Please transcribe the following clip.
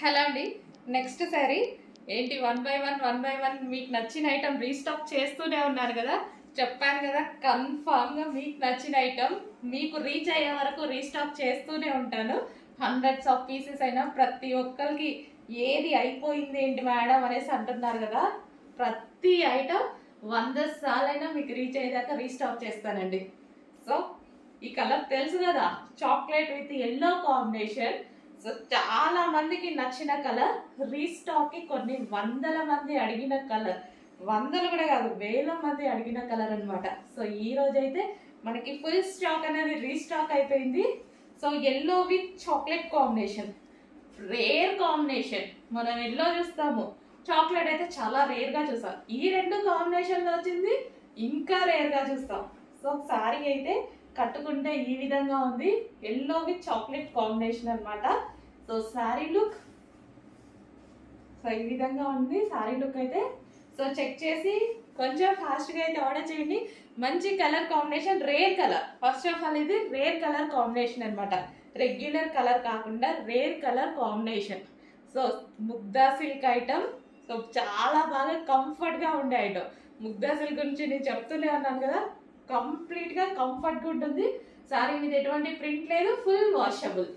Hello అండి. Next sorry ఏంటి one by one మీకు నచ్చిన ఐటమ్ రీస్టాక్ చేస్తూనే ఉన్నారు కదా. చెప్పాను కదా కన్ఫామ్గా మీకు నచ్చిన ఐటమ్ మీకు రీచ్ అయ్యే వరకు రీస్టాక్ చేస్తూనే ఉంటాను. హండ్రెడ్స్ ఆఫ్ పీసెస్ అయినా ప్రతి ఒక్కరికి ఏది అయిపోయింది ఏంటి మేడం అనేసి అంటున్నారు కదా. ప్రతి ఐటమ్ 100 సార్లైనా మీకు రీచ్ అయ్యేదాకా రీస్టాక్ చేస్తానండి. సో ఈ కలర్ తెలుసు కదా, chocolate with yellow combination. So చాలా మందికి నచ్చిన కలర్, రీస్టాక్ కి కొన్ని వందల మంది అడిగిన కలర్, వందలు కూడా కాదు వేల మంది అడిగిన కలర్ అనమాట. సో ఈ రోజు అయితే మనకి ఫుల్ స్టాక్ అనేది రీస్టాక్ అయిపోయింది. So yellow with chocolate combination, rare combination. మనం ఎల్లో చూస్తాము, చాక్లెట్ అయితే చాలా రేర్ గా చూస్తాం. ఈ రెండు కాంబినేషన్ లో వచ్చింది ఇంకా రేర్ గా చూస్తాం. సో సారీ అయితే కట్టుకుంటే ఈ విధంగా ఉంది, ఎల్లో విత్ చాక్లెట్ కాంబినేషన్ అనమాట. సో శారీ లుక్ సో ఈ విధంగా ఉంది శారీ లుక్ అయితే. సో చెక్ చేసి కొంచెం ఫాస్ట్గా అయితే ఆర్డర్ చేయండి. మంచి colour combination, rare colour. First of all ఇది రేర్ కలర్ కాంబినేషన్ అనమాట, రెగ్యులర్ కలర్ కాకుండా rare colour combination. So Mugdha silk item. So చాలా బాగా కంఫర్ట్గా ఉండే ఐటమ్. ముగ్దా సిల్క్ గురించి నేను చెప్తూనే ఉన్నాను కదా, కంప్లీట్గా కంఫర్ట్గా ఉంటుంది. సారీ మీద ఎటువంటి ప్రింట్ లేదు, ఫుల్ వాషబుల్.